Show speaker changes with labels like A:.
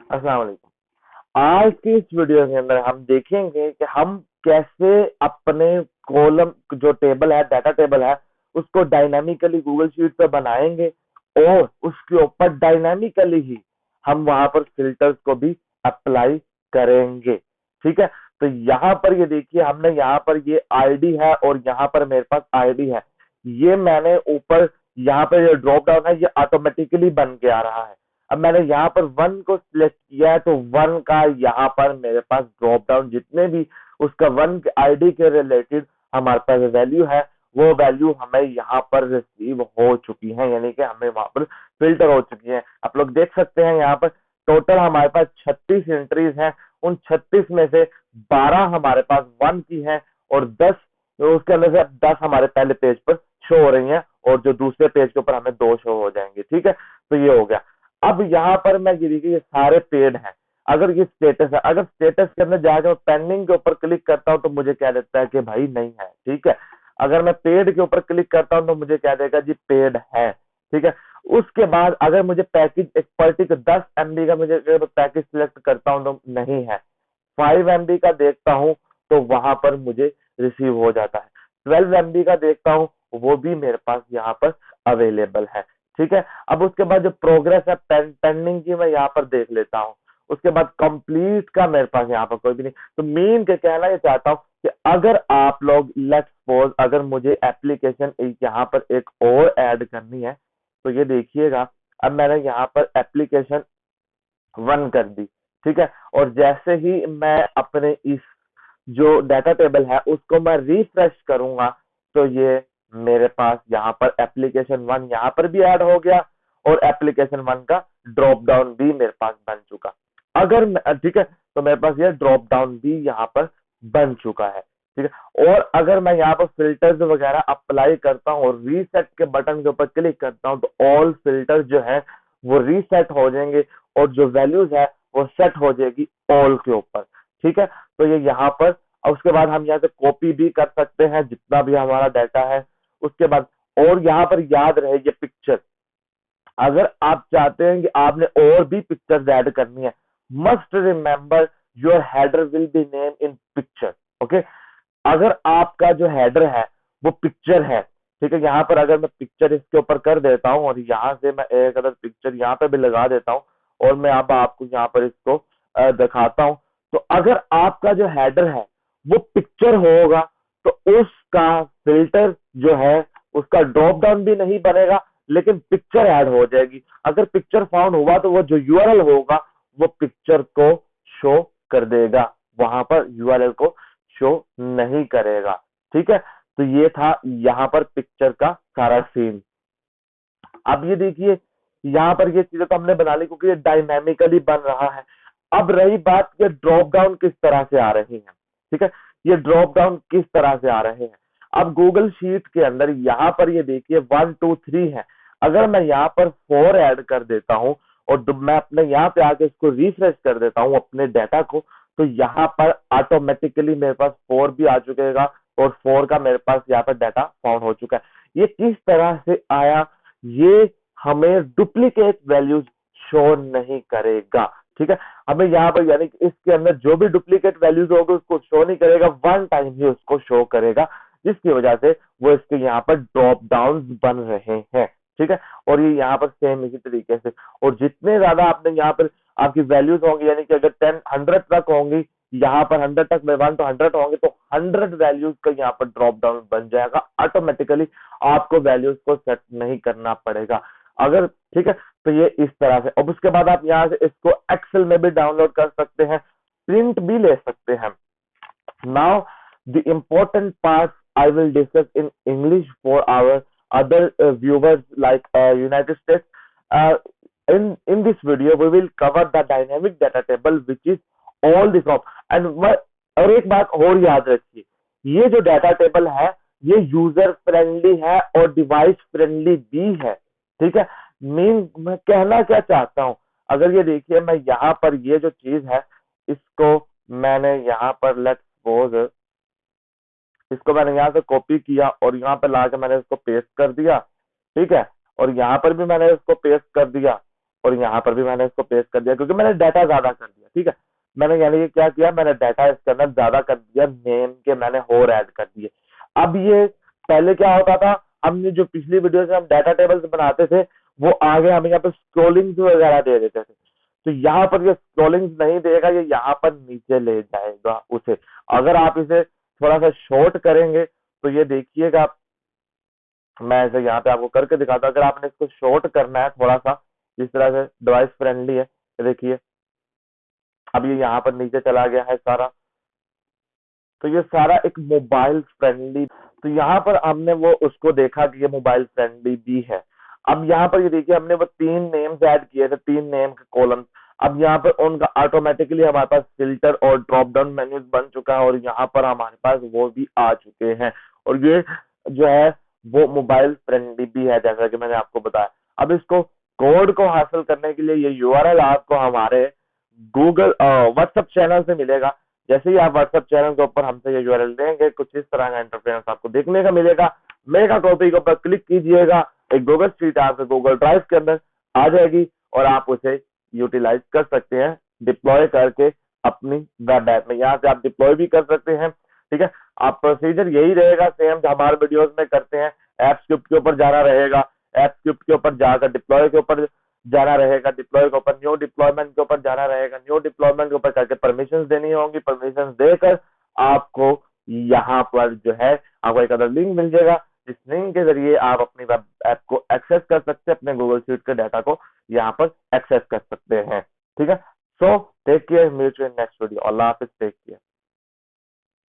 A: अस्सलाम वालेकुम। आज की इस वीडियो के अंदर हम देखेंगे कि हम कैसे अपने कॉलम जो टेबल है, डाटा टेबल है, उसको डायनामिकली गूगल शीट पे बनाएंगे और उसके ऊपर डायनामिकली ही हम वहां पर फिल्टर्स को भी अप्लाई करेंगे। ठीक है, तो यहाँ पर ये देखिए, हमने यहाँ पर ये आईडी है और यहाँ पर मेरे पास आईडी है। ये मैंने ऊपर यहाँ पर ये ड्रॉप डाउन है, ये ऑटोमेटिकली बन के आ रहा है। अब मैंने यहाँ पर वन को सिलेक्ट किया है, तो वन का यहाँ पर मेरे पास ड्रॉप डाउन जितने भी उसका वन आईडी के रिलेटेड हमारे पास वैल्यू है, वो वैल्यू हमें यहाँ पर रिसीव हो चुकी है, यानी कि हमें वहां पर फिल्टर हो चुकी है। आप लोग देख सकते हैं यहाँ पर टोटल हमारे पास 36 एंट्रीज हैं। उन 36 में से 12 हमारे पास वन की हैं और 10 उसके अंदर से 10 हमारे पहले पेज पर शो हो रही हैं और जो दूसरे पेज के ऊपर हमें 2 शो हो जाएंगे। ठीक है, तो ये हो गया। अब यहाँ पर मैं ये देखिए, ये सारे पेड हैं। अगर ये स्टेटस है, अगर स्टेटस के अंदर जाकर पेंडिंग के ऊपर क्लिक करता हूं तो मुझे क्या देता है कि भाई नहीं है। ठीक है, अगर मैं पेड के ऊपर क्लिक करता हूं तो मुझे क्या देगा जी, पेड है। ठीक है, उसके बाद अगर मुझे पैकेज एक पर्टिकुलर 10 MB का मुझे पैकेज सिलेक्ट करता हूं तो नहीं है। 5 MB का देखता हूं तो वहां पर मुझे रिसीव हो जाता है। 12 MB का देखता हूं, वो भी मेरे पास यहाँ पर अवेलेबल है। ठीक है, अब उसके बाद जो प्रोग्रेस है पेंडिंग की मैं यहाँ पर देख लेता हूँ। उसके बाद कंप्लीट का मेरे पास यहाँ पर कोई भी नहीं। तो मेन के कहना ये चाहता हूँ कि अगर आप लोग लेट्स सपोज अगर मुझे एप्लीकेशन यहाँ पर एक और ऐड करनी है, तो ये देखिएगा, अब मैंने यहाँ पर एप्लीकेशन 1 कर दी। ठीक है, और जैसे ही मैं अपने इस जो डाटा टेबल है उसको मैं रिफ्रेश करूंगा, तो ये मेरे पास यहाँ पर एप्लीकेशन 1 यहाँ पर भी ऐड हो गया और एप्लीकेशन 1 का ड्रॉप डाउन भी मेरे पास बन चुका। अगर ठीक है, तो मेरे पास ये ड्रॉप डाउन भी यहाँ पर बन चुका है। ठीक है, और अगर मैं यहाँ पर फिल्टर्स वगैरह अप्लाई करता हूँ और रीसेट के बटन के ऊपर क्लिक करता हूँ, तो ऑल फिल्टर जो है वो रीसेट हो जाएंगे और जो वैल्यूज है वो सेट हो जाएगी ऑल के ऊपर। ठीक है, तो ये यहाँ पर, और उसके बाद हम यहाँ से कॉपी भी कर सकते हैं जितना भी हमारा डाटा है। उसके बाद और यहाँ पर याद रहे ये पिक्चर, अगर आप चाहते हैं कि आपने और भी पिक्चर्स ऐड करनी है, must remember your header will be name in picture. Okay, अगर आपका जो हेडर है वो पिक्चर है, ठीक है, यहाँ पर अगर मैं पिक्चर इसके ऊपर कर देता हूँ और यहाँ से मैं एक अदर पिक्चर यहाँ पे भी लगा देता हूँ और मैं अब आपको यहाँ पर इसको दिखाता हूँ, तो अगर आपका जो हेडर है वो पिक्चर होगा तो उसका फिल्टर जो है उसका ड्रॉप डाउन भी नहीं बनेगा, लेकिन पिक्चर ऐड हो जाएगी। अगर पिक्चर फाउंड हुआ तो वो जो यूआरएल होगा वो पिक्चर को शो कर देगा, वहां पर यूआरएल को शो नहीं करेगा। ठीक है, तो ये था यहाँ पर पिक्चर का सारा सीन। अब ये देखिए, यहाँ पर ये चीजें तो हमने बना ली क्योंकि ये डायनामिकली बन रहा है। अब रही बात कि ड्रॉप डाउन किस तरह से आ रही है। ठीक है, ये ड्रॉप डाउन किस तरह से आ रहे हैं। अब गूगल शीट के अंदर यहाँ पर ये देखिए 1 2 3 है। अगर मैं यहाँ पर 4 ऐड कर देता हूँ और मैं अपने यहाँ पे आके इसको रिफ्रेश कर देता हूँ अपने डाटा को, तो यहाँ पर ऑटोमेटिकली मेरे पास 4 भी आ चुकेगा और 4 का मेरे पास यहाँ पर डाटा फाउंड हो चुका है। ये किस तरह से आया, ये हमें डुप्लीकेट वैल्यूज शो नहीं करेगा। ठीक है, हमें यहाँ पर यानी कि इसके अंदर जो भी डुप्लीकेट वैल्यूज होगी उसको शो नहीं करेगा, वन टाइम ही उसको शो करेगा, जिसकी वजह से वो इसके यहाँ पर ड्रॉप डाउन बन रहे हैं। ठीक है, और ये यहाँ पर सेम इसी तरीके से, और जितने ज्यादा आपने यहाँ पर आपकी वैल्यूज होंगी, यानी कि अगर 10 100 तक होंगी, यहाँ पर 100 तक मैं 1 तो 100 होंगे, तो 100 वैल्यूज का यहाँ पर ड्रॉप डाउन बन जाएगा ऑटोमेटिकली। आपको वैल्यूज को सेट नहीं करना पड़ेगा अगर, ठीक है, तो ये इस तरह से। अब उसके बाद आप यहाँ से इसको एक्सेल में भी डाउनलोड कर सकते हैं, प्रिंट भी ले सकते हैं। Now the important part I will discuss in English for our other viewers like United States. In this video, we will cover the dynamic data table, which is all the crop. और एक बात और याद रखिए, ये जो data table है ये यूजर फ्रेंडली है और डिवाइस फ्रेंडली भी है। ठीक है, मैं कहना क्या चाहता हूँ, अगर ये देखिए मैं यहाँ पर ये जो चीज है इसको मैंने यहाँ पर लेट्स सपोज इसको मैंने यहाँ से कॉपी किया और यहाँ पे लाके मैंने इसको पेस्ट कर दिया। ठीक है, और यहाँ पर भी मैंने इसको पेस्ट कर दिया और यहाँ पर भी मैंने इसको पेस्ट कर दिया क्योंकि मैंने डाटा ज्यादा कर दिया। ठीक है, मैंने यानी कि क्या किया, मैंने डाटा इसके अंदर ज्यादा कर दिया, नेम के मैंने और ऐड कर दिए। अब ये पहले क्या होता था, हमने जो पिछली वीडियो से हम डाटा टेबल्स बनाते थे वो आगे हमें यहाँ पे स्क्रोलिंग वगैरह दे देते थे, तो यहाँ पर ये स्क्रोलिंग नहीं देगा, ये यहाँ पर नीचे ले जाएगा उसे। अगर आप इसे थोड़ा सा शॉर्ट करेंगे तो ये देखिएगा, मैं ऐसे यहाँ पे आपको करके दिखाता हूँ। अगर आपने इसको शॉर्ट करना है थोड़ा सा, जिस तरह से डिवाइस फ्रेंडली है, देखिए अब ये यहाँ पर नीचे चला गया है सारा, तो ये सारा एक मोबाइल फ्रेंडली। तो यहाँ पर हमने वो उसको देखा कि ये मोबाइल फ्रेंडली भी है। अब यहाँ पर ये देखिए हमने वो 3 नेम्स ऐड किए थे, 3 नेम के कॉलम। अब यहाँ पर उनका ऑटोमेटिकली हमारे पास फिल्टर और ड्रॉप डाउन मेन्यूज बन चुका है, और यहाँ पर हमारे पास वो भी आ चुके हैं, और ये जो है वो मोबाइल फ्रेंडली भी है, जैसा कि मैंने आपको बताया। अब इसको कोड को हासिल करने के लिए ये यूआरएल आपको हमारे गूगल व्हाट्सएप चैनल से मिलेगा। जैसे ही आप व्हाट्सएप चैनल के ऊपर हमसे ये यूआरएल देंगे, कुछ इस तरह का इंटरफेरेंस आपको देखने का मिलेगा। मेगा कॉपी के ऊपर क्लिक कीजिएगा, एक गूगल शीट आपके गूगल ड्राइव के अंदर आ जाएगी, और आप उसे यूटिलाइज कर सकते हैं डिप्लॉय करके अपनी वेब ऐप में। यहाँ से आप डिप्लॉय भी कर सकते हैं। ठीक है, आप प्रोसीजर यही रहेगा सेम जो हमारे वीडियोस में करते हैं। appScript के ऊपर जाना रहेगा, appScript के ऊपर जाकर डिप्लॉय के ऊपर जाना रहेगा, डिप्लॉय के ऊपर न्यू डिप्लॉयमेंट के ऊपर जाना रहेगा, न्यू डिप्लॉयमेंट के ऊपर करके परमिशंस देनी होंगी, परमिशंस देकर आपको यहाँ पर जो है आपको एक अदर लिंक मिल जाएगा। इस लिंक के जरिए आप अपनी वेब ऐप को एक्सेस कर सकते हैं, अपने गूगल शीट के डाटा को यहाँ पर एक्सेस कर सकते हैं। ठीक है, so take care, meet you in next video. अल्लाह हाफिज, टेक केयर।